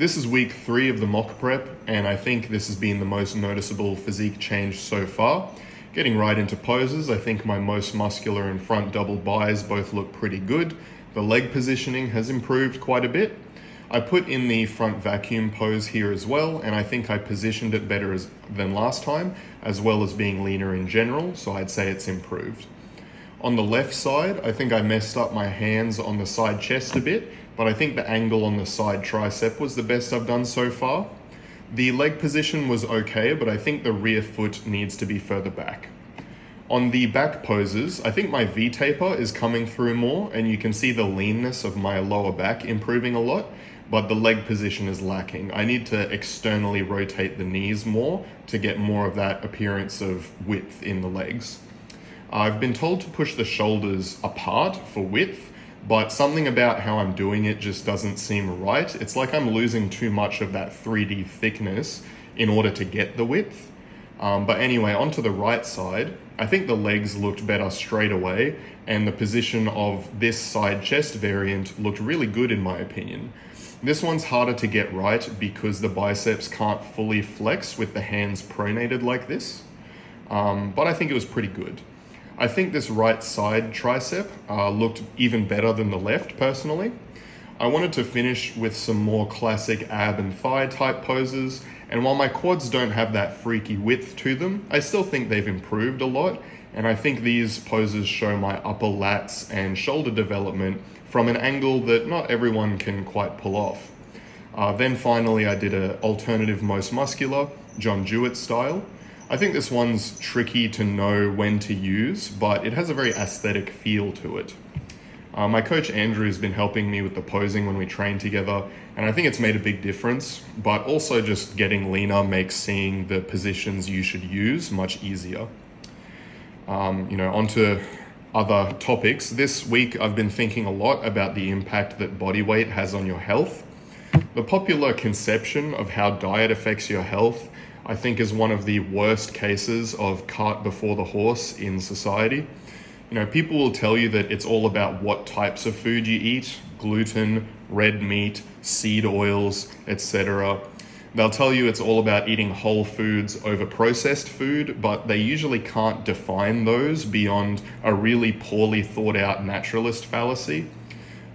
This is week 3 of the mock prep, and I think this has been the most noticeable physique change so far. Getting right into poses, I think my most muscular and front double bis both look pretty good. The leg positioning has improved quite a bit. I put in the front vacuum pose here as well, and I think I positioned it better than last time, as well as being leaner in general, so I'd say it's improved. On the left side, I think I messed up my hands on the side chest a bit, but I think the angle on the side tricep was the best I've done so far. The leg position was okay, but I think the rear foot needs to be further back. On the back poses, I think my V-taper is coming through more, and you can see the leanness of my lower back improving a lot, but the leg position is lacking. I need to externally rotate the knees more to get more of that appearance of width in the legs. I've been told to push the shoulders apart for width, but something about how I'm doing it just doesn't seem right. It's like I'm losing too much of that 3D thickness in order to get the width. But anyway, onto the right side, I think the legs looked better straight away, and the position of this side chest variant looked really good in my opinion. This one's harder to get right because the biceps can't fully flex with the hands pronated like this, but I think it was pretty good. I think this right side tricep looked even better than the left personally. I wanted to finish with some more classic ab and thigh type poses, and while my quads don't have that freaky width to them, I still think they've improved a lot, and I think these poses show my upper lats and shoulder development from an angle that not everyone can quite pull off. Then finally I did an alternative most muscular, John Jewett style. I think this one's tricky to know when to use, but it has a very aesthetic feel to it. My coach Andrew has been helping me with the posing when we train together, and I think it's made a big difference, but also just getting leaner makes seeing the positions you should use much easier. Onto other topics. This week I've been thinking a lot about the impact that body weight has on your health. The popular conception of how diet affects your health, I think, is one of the worst cases of cart before the horse in society. People will tell you that it's all about what types of food you eat, gluten, red meat, seed oils, etc. They'll tell you it's all about eating whole foods over processed food, but they usually can't define those beyond a really poorly thought out naturalist fallacy.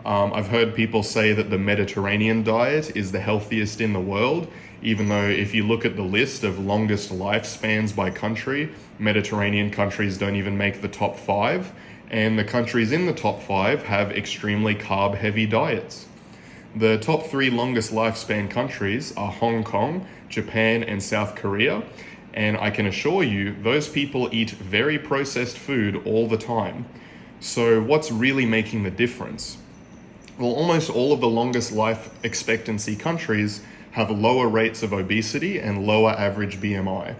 I've heard people say that the Mediterranean diet is the healthiest in the world, even though if you look at the list of longest lifespans by country, Mediterranean countries don't even make the top 5, and the countries in the top 5 have extremely carb-heavy diets. The top 3 longest lifespan countries are Hong Kong, Japan, and South Korea, and I can assure you, those people eat very processed food all the time. So what's really making the difference? Well, almost all of the longest life expectancy countries have lower rates of obesity and lower average BMI.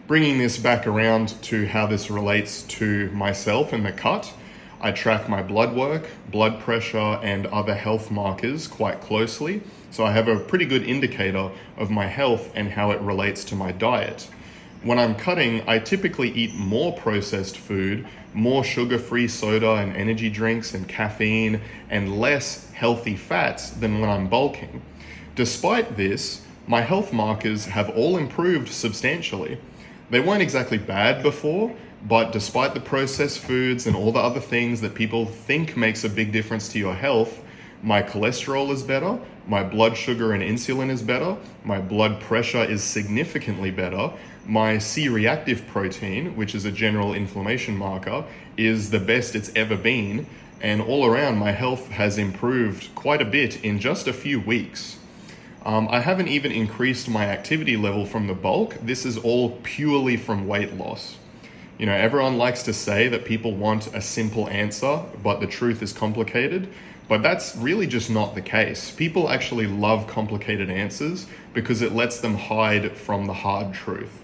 Bringing this back around to how this relates to myself and the cut, I track my blood work, blood pressure, and other health markers quite closely, so I have a pretty good indicator of my health and how it relates to my diet. When I'm cutting, I typically eat more processed food, more sugar-free soda and energy drinks and caffeine, and less healthy fats than when I'm bulking. Despite this, my health markers have all improved substantially. They weren't exactly bad before, but despite the processed foods and all the other things that people think makes a big difference to your health, my cholesterol is better, my blood sugar and insulin is better, my blood pressure is significantly better, my C-reactive protein, which is a general inflammation marker, is the best it's ever been, and all around my health has improved quite a bit in just a few weeks. I haven't even increased my activity level from the bulk. This is all purely from weight loss. Everyone likes to say that people want a simple answer, but the truth is complicated. But that's really just not the case. People actually love complicated answers because it lets them hide from the hard truth.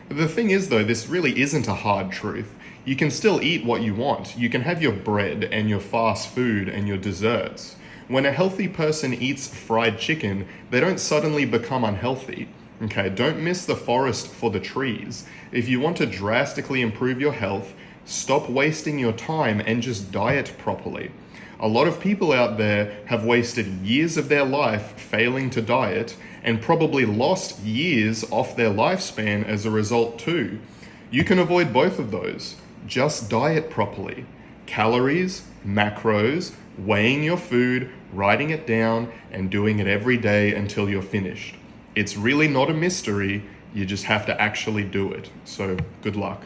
The thing is though, this really isn't a hard truth. You can still eat what you want. You can have your bread and your fast food and your desserts. When a healthy person eats fried chicken, they don't suddenly become unhealthy. Okay, don't miss the forest for the trees. If you want to drastically improve your health, stop wasting your time and just diet properly. A lot of people out there have wasted years of their life failing to diet and probably lost years off their lifespan as a result too. You can avoid both of those. Just diet properly. Calories, macros, weighing your food, writing it down, and doing it every day until you're finished. It's really not a mystery. You just have to actually do it. So good luck.